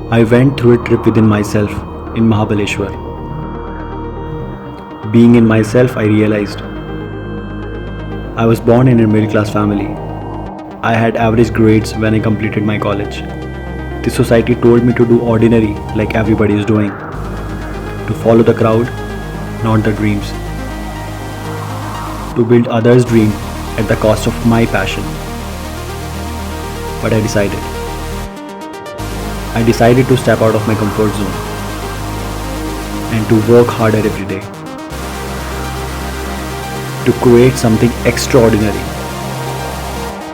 I went through a trip within myself in Mahabaleshwar. Being in myself, I realized I was born in a middle class family. I had average grades when I completed my college. The society told me to do ordinary like everybody is doing, to follow the crowd, not the dreams, to build others' dream at the cost of my passion. But I decided to step out of my comfort zone and to work harder every day, to create something extraordinary.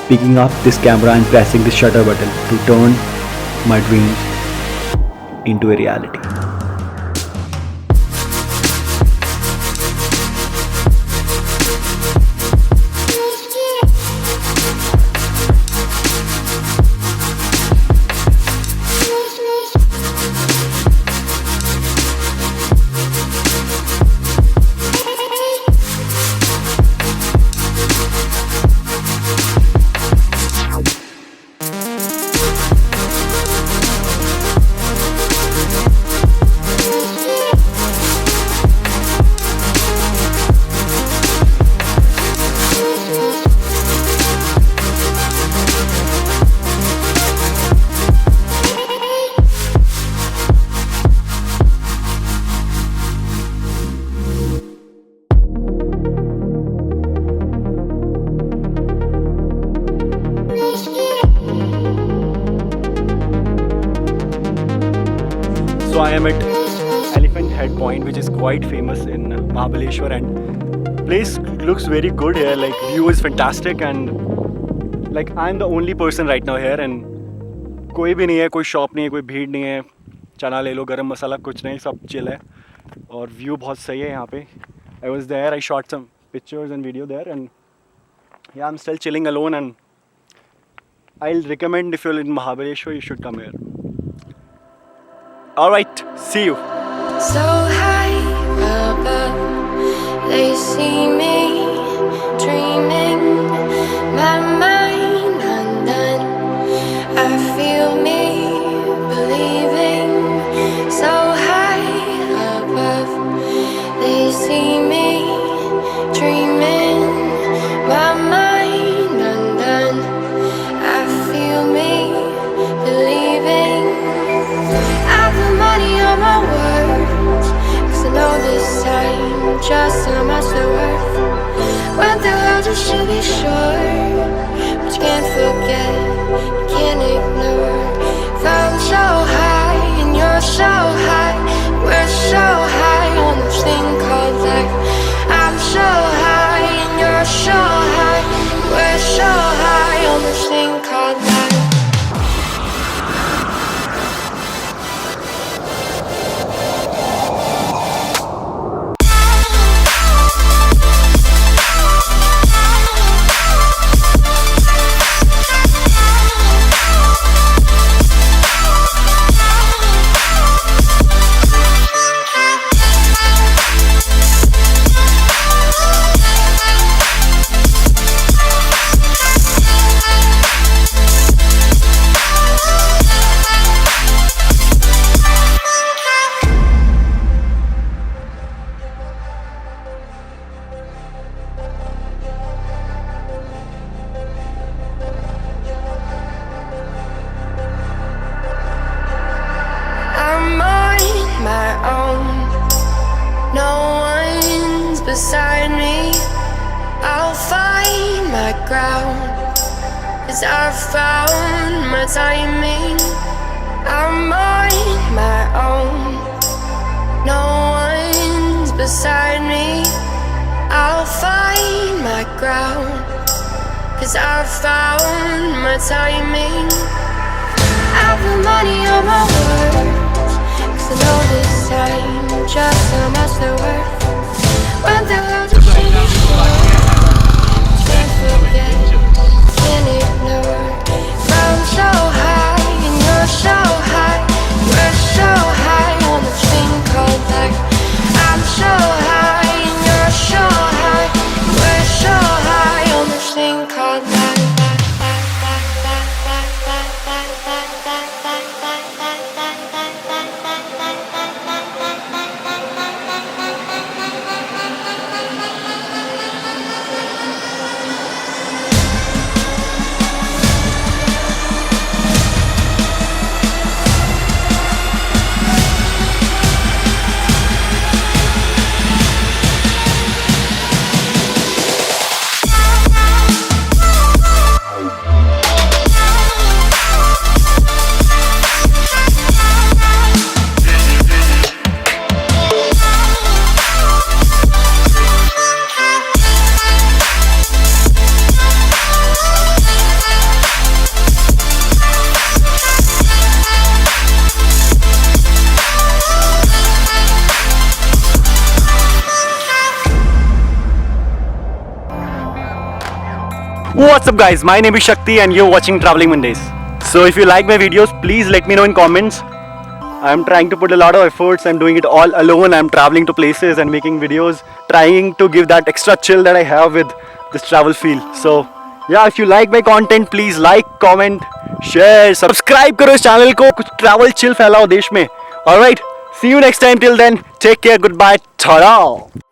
Picking up this camera and pressing the shutter button to turn my dreams into a reality. So I am at Elephant Head Point, which is quite famous in Mahabaleshwar, and place looks very good here. Like view is fantastic, and like I'm the only person right now here, and कोई भी नहीं है, कोई shop नहीं है, कोई भीड़ नहीं है. चना ले लो, गरम मसाला कुछ नहीं, सब चिल है और व्यू बहुत सही है यहाँ पे. I was there, I shot some pictures and video there, and yeah, I'm still chilling alone, and I'll recommend if you're in Mahabaleshwar, you should come here. Alright, see you. So high above, they see me dreaming, my mind undone. I feel me believing. So high above, they see me dreaming, my mind undone. I feel me believing. I put money on my words, 'cause I know this time just how much they're worth. Went through hell just to be sure, but you can't forget, you can't ignore. If I'm so high and you're so high, we're so high on this thing called life. I'm so high and you're so high, we're so high on this thing called life. No one's beside me. I'll find my ground, 'cause I've found my timing. I'm on my own. No one's beside me. I'll find my ground, 'cause I've found my timing. I put money on my words, 'cause I know this time just how much they're worth. When they're out of shape, can't forget, can't ignore. I'm so high and you're so high, we're so high on this thing called life. I'm so high and you're so high, we're so high on this thing called life. What's up guys, my name is Shakti and you're watching Traveling Mondays. So if you like my videos, please let me know in comments. I'm trying to put a lot of efforts. I'm doing it all alone. I'm traveling to places and making videos, trying to give that extra chill that I have with this travel feel. So yeah, if you like my content, please like, comment, share, subscribe करो इस channel को. कुछ travel chill फैलाओ देश में. Alright, see you next time. Till then, take care, goodbye, ta-da.